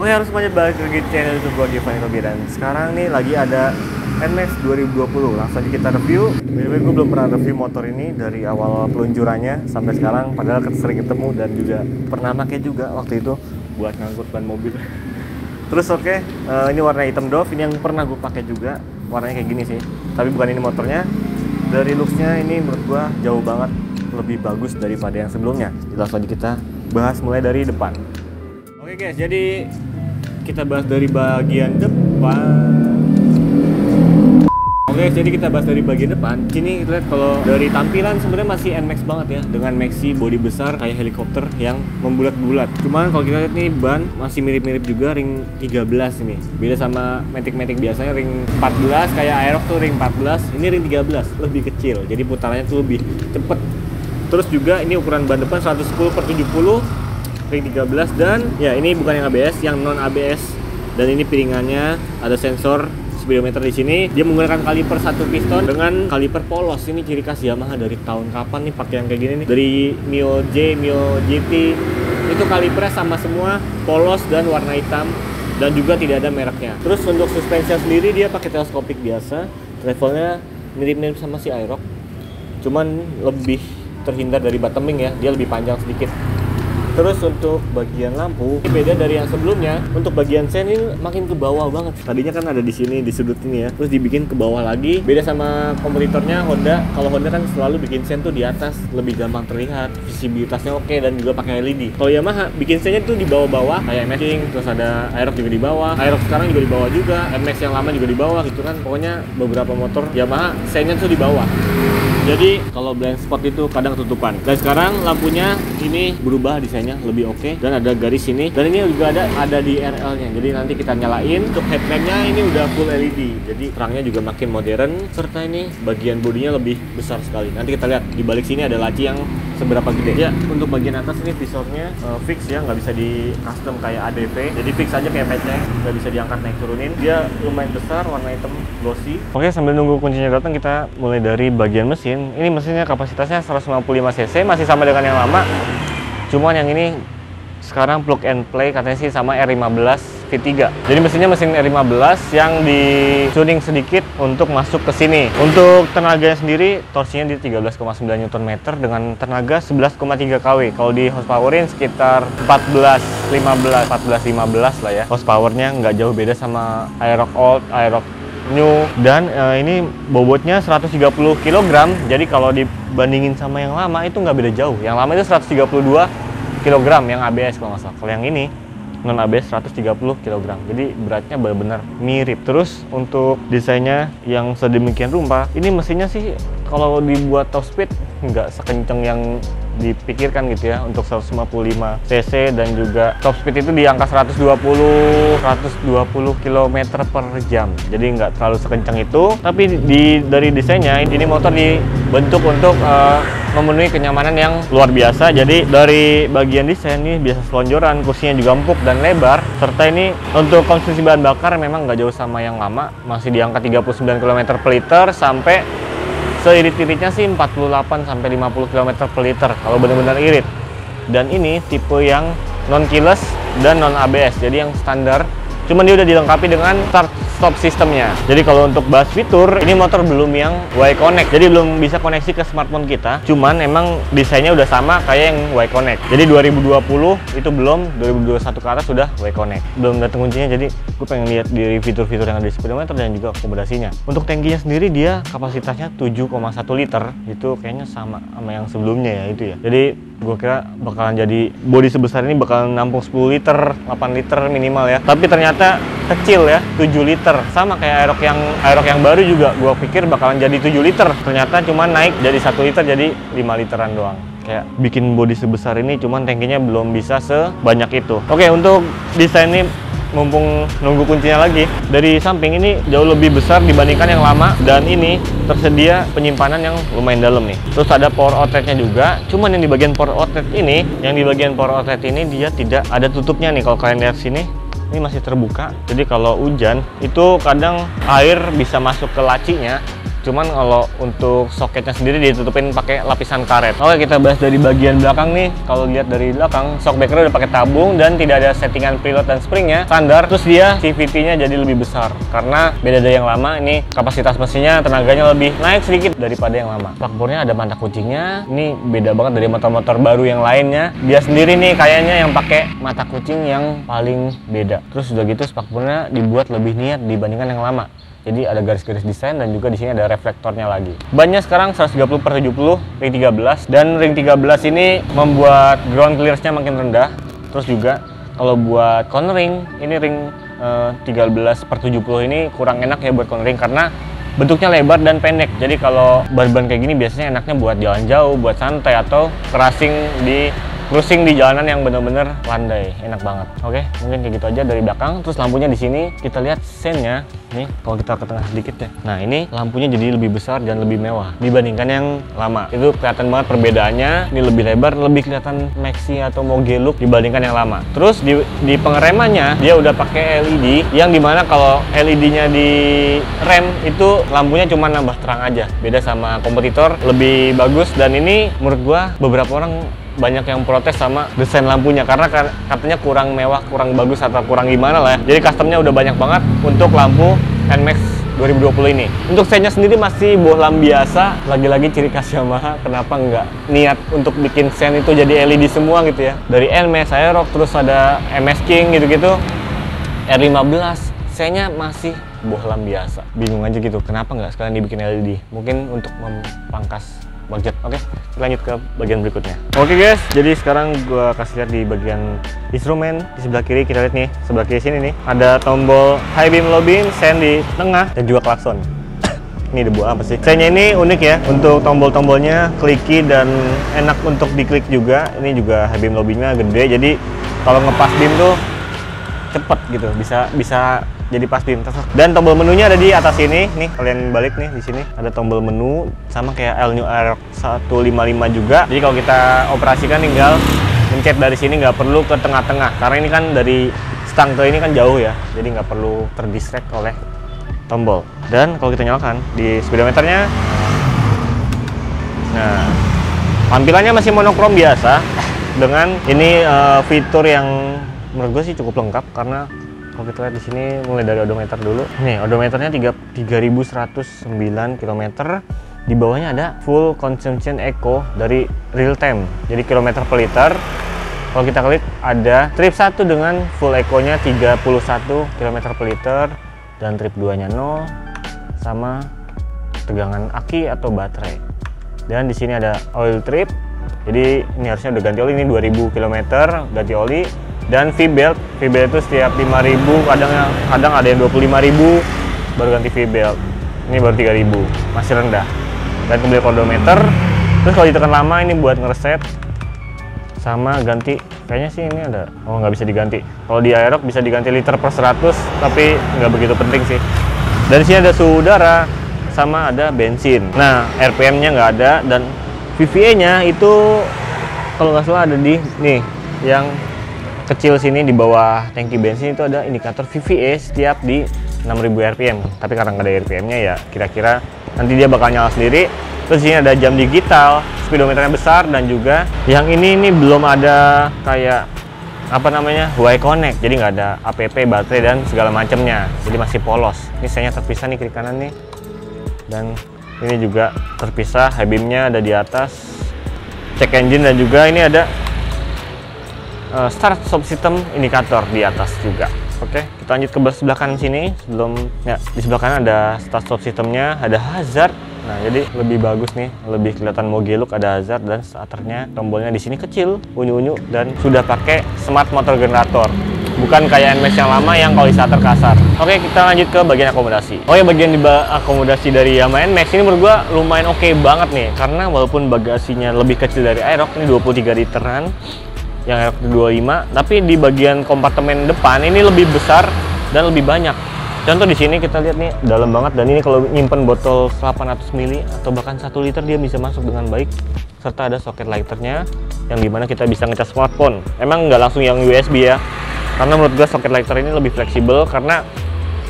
Oke, harus semuanya balik lagi di channel YouTube gue, Giovanni Tobi. Dan sekarang nih lagi ada NMAX 2020. Langsung aja kita review. By the way, gue belum pernah review motor ini dari awal peluncurannya sampai sekarang. Padahal sering ketemu dan juga pernah pakai juga waktu itu buat ngangkut ban mobil. Terus ini warna hitam Dove. Ini yang pernah gue pakai juga. Warnanya kayak gini sih. Tapi bukan ini motornya. Dari looksnya ini menurut gue jauh banget lebih bagus daripada yang sebelumnya. Langsung aja kita bahas mulai dari depan. Oke guys, jadi kita bahas dari bagian depan. Oke, jadi kita bahas dari bagian depan. Sini kita lihat kalau dari tampilan sebenarnya masih NMAX banget ya, dengan Maxi body besar kayak helikopter yang membulat-bulat. Cuman kalau kita lihat nih ban masih mirip-mirip juga ring 13 ini. Beda sama Matic-Matic biasanya ring 14 kayak Aerox tuh ring 14, ini ring 13 lebih kecil. Jadi putarannya tuh lebih cepet. Terus juga ini ukuran ban depan 110/70 ring 13 dan ya ini bukan yang ABS, yang non ABS. Dan ini piringannya ada sensor speedometer di sini. Dia menggunakan kaliper satu piston dengan kaliper polos. Ini ciri khas Yamaha dari tahun kapan nih pakai yang kayak gini nih? Dari Mio J, Mio GT itu kalipernya sama semua, polos dan warna hitam dan juga tidak ada mereknya. Terus untuk suspensi sendiri dia pakai teleskopik biasa. Travelnya mirip-mirip sama si Aerox, cuman lebih terhindar dari bottoming ya, dia lebih panjang sedikit. Terus untuk bagian lampu ini beda dari yang sebelumnya. Untuk bagian sen ini makin ke bawah banget. Tadinya kan ada di sini di sudut ini ya, terus dibikin ke bawah lagi. Beda sama kompetitornya Honda. Kalau Honda kan selalu bikin sen tuh di atas, lebih gampang terlihat, visibilitasnya oke dan juga pakai LED. Kalau Yamaha bikin sennya tuh di bawah-bawah kayak MX, terus ada Aerox juga di bawah. Aerox sekarang juga di bawah juga. MX yang lama juga di bawah gitu kan. Pokoknya beberapa motor Yamaha sennya tuh di bawah. Jadi kalau blind spot itu kadang tutupan. Dan sekarang lampunya ini berubah desainnya lebih oke dan ada garis sini. Dan ini juga ada di RL-nya. Jadi nanti kita nyalain. Untuk headlampnya ini udah full LED. Jadi terangnya juga makin modern. Serta ini bagian bodinya lebih besar sekali. Nanti kita lihat di balik sini ada laci yang seberapa gede. Ya, untuk bagian atas ini visornya fix ya, nggak bisa di custom kayak ADV. Jadi fix aja kayak peceng, nggak bisa diangkat naik turunin. Dia lumayan besar, warna hitam glossy. Oke, sambil nunggu kuncinya datang kita mulai dari bagian mesin. Ini mesinnya kapasitasnya 155 cc, masih sama dengan yang lama. Cuman yang ini sekarang plug and play katanya sih sama R15 V3. Jadi mesinnya mesin R15 yang di tuning sedikit untuk masuk ke sini. Untuk tenaganya sendiri torsinya di 13,9 Nm dengan tenaga 11,3 kW. Kalau di horsepowerin sekitar 14-15 lah ya. Horsepowernya nggak jauh beda sama Aerox Old, Aerox New. Dan ini bobotnya 130 kg. Jadi kalau dibandingin sama yang lama itu nggak beda jauh. Yang lama itu 132 kg yang ABS kalau nggak salah. Kalau yang ini non ABS 130 kg. Jadi beratnya benar-benar mirip. Terus untuk desainnya yang sedemikian rupa, ini mesinnya sih kalau dibuat top speed nggak sekenceng yang dipikirkan gitu ya. Untuk 155 cc dan juga top speed itu di angka 120 km per jam. Jadi nggak terlalu sekencang itu. Tapi dari desainnya ini motor dibentuk untuk memenuhi kenyamanan yang luar biasa. Jadi dari bagian desain ini biasa selonjoran, kursinya juga empuk dan lebar. Serta ini untuk konsumsi bahan bakar memang nggak jauh sama yang lama, masih di angka 39 km per liter sampai seirit-iritnya sih 48 sampai 50 km per liter kalau benar-benar irit. Dan ini tipe yang non keyless dan non ABS, jadi yang standar. Cuman dia udah dilengkapi dengan start stop sistemnya. Jadi kalau untuk bahas fitur, ini motor belum yang Y Connect, jadi belum bisa koneksi ke smartphone kita. Cuman emang desainnya udah sama kayak yang Y Connect. Jadi 2020 itu belum, 2021 ke atas sudah Y Connect. Belum datang kuncinya, jadi gue pengen lihat di fitur-fitur yang ada di speedometer dan juga akomodasinya. Untuk tangkinya sendiri dia kapasitasnya 7,1 liter. Itu kayaknya sama yang sebelumnya ya itu ya. Jadi gue kira bakalan jadi bodi sebesar ini bakalan nampung 10 liter, 8 liter minimal ya. Tapi ternyata kecil ya, 7 liter. Sama kayak Aerox yang baru juga gue pikir bakalan jadi 7 liter. Ternyata cuma naik jadi 1 liter jadi 5 literan doang. Kayak bikin bodi sebesar ini cuman tangkinya belum bisa sebanyak itu. Oke, untuk desain ini mumpung nunggu kuncinya lagi, dari samping ini jauh lebih besar dibandingkan yang lama dan ini tersedia penyimpanan yang lumayan dalam nih. Terus ada power outletnya juga, cuman yang di bagian power outlet ini, dia tidak ada tutupnya nih. Kalau kalian lihat sini, ini masih terbuka. Jadi kalau hujan itu kadang air bisa masuk ke lacinya Cuman kalau untuk soketnya sendiri ditutupin pakai lapisan karet. Oke, kita bahas dari bagian belakang nih. Kalau lihat dari belakang, shock breaker udah pakai tabung dan tidak ada settingan preload dan springnya standar. Terus dia CVT-nya jadi lebih besar karena beda dari yang lama. Ini kapasitas mesinnya, tenaganya lebih naik sedikit daripada yang lama. Spakbornya ada mata kucingnya. Ini beda banget dari motor-motor baru yang lainnya. Dia sendiri nih kayaknya yang pakai mata kucing yang paling beda. Terus udah gitu spakbornya dibuat lebih niat dibandingkan yang lama. Jadi ada garis-garis desain dan juga di sini ada reflektornya lagi. Bannya sekarang 130/70 ring 13 dan ring 13 ini membuat ground clearance-nya makin rendah. Terus juga kalau buat cornering ini ring 13/70 ini kurang enak ya buat cornering karena bentuknya lebar dan pendek. Jadi kalau ban kayak gini biasanya enaknya buat jalan jauh, buat santai atau cruising di jalanan yang bener-bener landai, enak banget. Oke, mungkin kayak gitu aja dari belakang. Terus lampunya di sini kita lihat sennya nih. Kalau kita ke tengah sedikit ya, nah ini lampunya jadi lebih besar dan lebih mewah dibandingkan yang lama. Itu kelihatan banget perbedaannya. Ini lebih lebar, lebih kelihatan maxi atau moge look dibandingkan yang lama. Terus di pengeremannya dia udah pakai LED yang dimana kalau LED-nya di rem itu lampunya cuma nambah terang aja. Beda sama kompetitor, lebih bagus. Dan ini menurut gua beberapa orang banyak yang protes sama desain lampunya karena katanya kurang mewah, kurang bagus atau kurang gimana lah ya. Jadi customnya udah banyak banget untuk lampu NMAX 2020 ini. Untuk sennya sendiri masih bohlam biasa. Lagi-lagi ciri khas Yamaha, kenapa nggak niat untuk bikin sen itu jadi LED semua gitu ya. Dari NMAX, Aerox, terus ada MS King gitu-gitu. R15 sennya masih bohlam biasa. Bingung aja gitu, kenapa nggak sekalian dibikin LED? Mungkin untuk memangkas budget. Oke, kita lanjut ke bagian berikutnya. Oke guys, jadi sekarang gua kasih lihat di bagian instrumen. Di sebelah kiri kita lihat nih, sebelah kiri sini nih ada tombol high beam, low beam, sen di tengah dan juga klakson. Ini debu apa sih? Sennya ini unik ya, untuk tombol-tombolnya clicky dan enak untuk diklik juga. Ini juga high beam, low beamnya gede, jadi kalau ngepas beam tuh cepet gitu, bisa jadi pas beam. Dan tombol menunya ada di atas ini nih, kalian balik nih, di sini ada tombol menu sama kayak All-New Aerox 155 juga. Jadi kalau kita operasikan tinggal mencet dari sini, nggak perlu ke tengah-tengah karena ini kan dari stang ke ini kan jauh ya, jadi nggak perlu terdistract oleh tombol. Dan kalau kita nyalakan di speedometernya, nah tampilannya masih monokrom biasa dengan ini fitur yang menurut gue sih cukup lengkap karena kalau kita lihat di sini mulai dari odometer dulu. Nih, odometernya 3.109 km. Di bawahnya ada full consumption eco dari real time. Jadi kilometer per liter. Kalau kita klik ada trip 1 dengan full eco-nya 31 km per liter dan trip 2-nya 0 sama tegangan aki atau baterai. Dan di sini ada oil trip. Jadi ini harusnya udah ganti oli, ini 2000 km ganti oli. Dan V-belt itu setiap 5.000, kadang ada yang 25.000 baru ganti V-belt. Ini baru 3.000, masih rendah. Dan kembali ke odometer. Terus kalau ditekan lama ini buat ngereset sama ganti. Kayaknya sih ini ada, oh nggak bisa diganti. Kalau di Aerox bisa diganti liter per 100, tapi nggak begitu penting sih. Dari sini ada suhu udara sama ada bensin. Nah, RPM-nya nggak ada dan VVA-nya itu kalau nggak salah ada di nih yang kecil sini di bawah tangki bensin itu ada indikator VVA setiap di 6000 RPM. Tapi karena nggak ada RPM-nya ya kira-kira nanti dia bakal nyala sendiri. Terus di sini ada jam digital, speedometernya besar dan juga yang ini belum ada kayak apa namanya Y Connect. Jadi nggak ada app, baterai dan segala macamnya. Jadi masih polos. Ini sayanya terpisah nih kiri kanan nih. Dan ini juga terpisah, high beam-nya ada di atas. Cek engine dan juga ini ada start stop system indikator di atas juga. Oke, kita lanjut ke sebelah kanan sini. Sebelum ya, di sebelah kanan ada start stop systemnya, ada hazard. Nah, jadi lebih bagus nih, lebih kelihatan moge look, ada hazard dan starternya. Tombolnya di sini kecil, unyu-unyu dan sudah pakai smart motor generator. Bukan kayak NMAX yang lama yang kalau di starter kasar. Oke, kita lanjut ke bagian akomodasi. Oke, bagian di akomodasi dari Yamaha NMAX ini menurut gua lumayan oke banget nih, karena walaupun bagasinya lebih kecil dari Aerox, ini 23 literan. Yang Aerox 25, tapi di bagian kompartemen depan ini lebih besar dan lebih banyak. Contoh di sini kita lihat nih, dalam banget, dan ini kalau nyimpen botol 800 ml atau bahkan 1 liter dia bisa masuk dengan baik. Serta ada soket lighternya yang dimana kita bisa ngecas smartphone. Emang nggak langsung yang USB ya, karena menurut gue soket lighter ini lebih fleksibel karena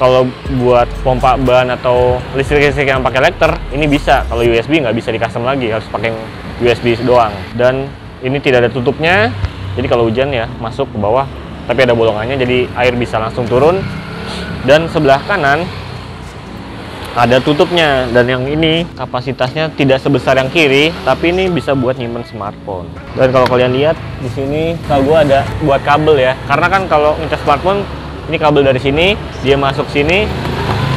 kalau buat pompa ban atau listrik yang pakai lekter ini bisa. Kalau USB nggak bisa di custom lagi, harus pakai USB doang. Dan ini tidak ada tutupnya, jadi kalau hujan ya masuk ke bawah, tapi ada bolongannya, jadi air bisa langsung turun. Dan sebelah kanan ada tutupnya, dan yang ini kapasitasnya tidak sebesar yang kiri, tapi ini bisa buat nyimpen smartphone. Dan kalau kalian lihat di sini, kalau gua ada buat kabel ya, karena kan kalau ngecas smartphone ini kabel dari sini, dia masuk sini,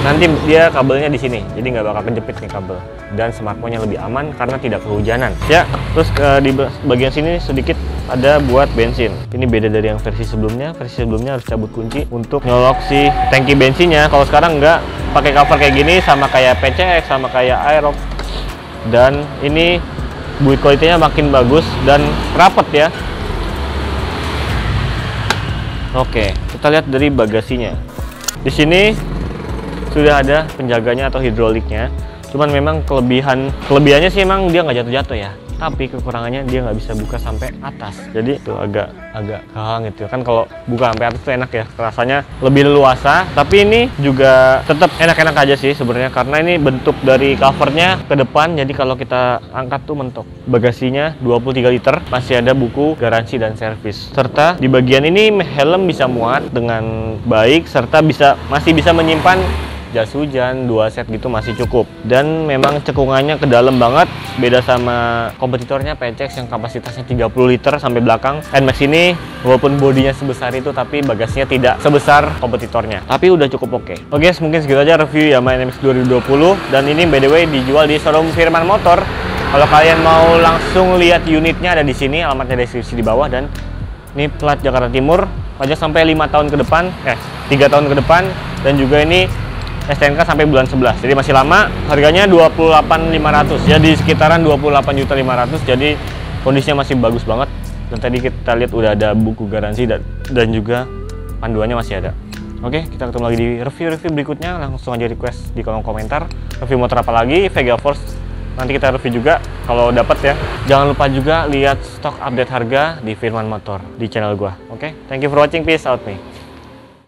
nanti dia kabelnya di sini, jadi nggak bakal kejepit nih kabel. Dan smartphone-nya lebih aman karena tidak kehujanan. Ya, terus di bagian sini sedikit ada buat bensin. Ini beda dari yang versi sebelumnya. Versi sebelumnya harus cabut kunci untuk nyolok si tangki bensinnya. Kalau sekarang nggak, pakai cover kayak gini, sama kayak PCX, sama kayak Aerox. Dan ini build quality-nya makin bagus dan rapet ya. Oke, kita lihat dari bagasinya. Di sini sudah ada penjaganya atau hidroliknya. Cuman memang kelebihannya sih emang dia nggak jatuh-jatuh ya. Tapi kekurangannya dia nggak bisa buka sampai atas. Jadi itu agak kahang gitu kan. Kalau buka sampai atas tuh enak ya, rasanya lebih leluasa. Tapi ini juga tetap enak-enak aja sih sebenarnya, karena ini bentuk dari covernya ke depan. Jadi kalau kita angkat tuh mentok. Bagasinya 23 liter, masih ada buku garansi dan servis. Serta di bagian ini helm bisa muat dengan baik, serta masih bisa menyimpan jas hujan 2 set gitu, masih cukup. Dan memang cekungannya ke dalam banget, beda sama kompetitornya PCX yang kapasitasnya 30 liter sampai belakang. NMAX ini walaupun bodinya sebesar itu, tapi bagasinya tidak sebesar kompetitornya, tapi udah cukup oke. Oke, mungkin segitu aja review Yamaha NMAX 2020. Dan ini by the way dijual di showroom Firman Motor. Kalau kalian mau langsung lihat unitnya ada di sini, alamatnya deskripsi di bawah. Dan ini plat Jakarta Timur, pajak sampai 5 tahun ke depan, 3 tahun ke depan. Dan juga ini STNK sampai bulan 11, jadi masih lama. Harganya 28.500, ya di sekitaran 28.500.000. Jadi kondisinya masih bagus banget. Dan tadi kita lihat udah ada buku garansi dan juga panduannya masih ada. Oke, kita ketemu lagi di review-review berikutnya. Langsung aja request di kolom komentar review motor apa lagi. Vega Force nanti kita review juga kalau dapat ya. Jangan lupa juga lihat stok update harga di Firman Motor di channel gua. Oke, thank you for watching, peace out nih.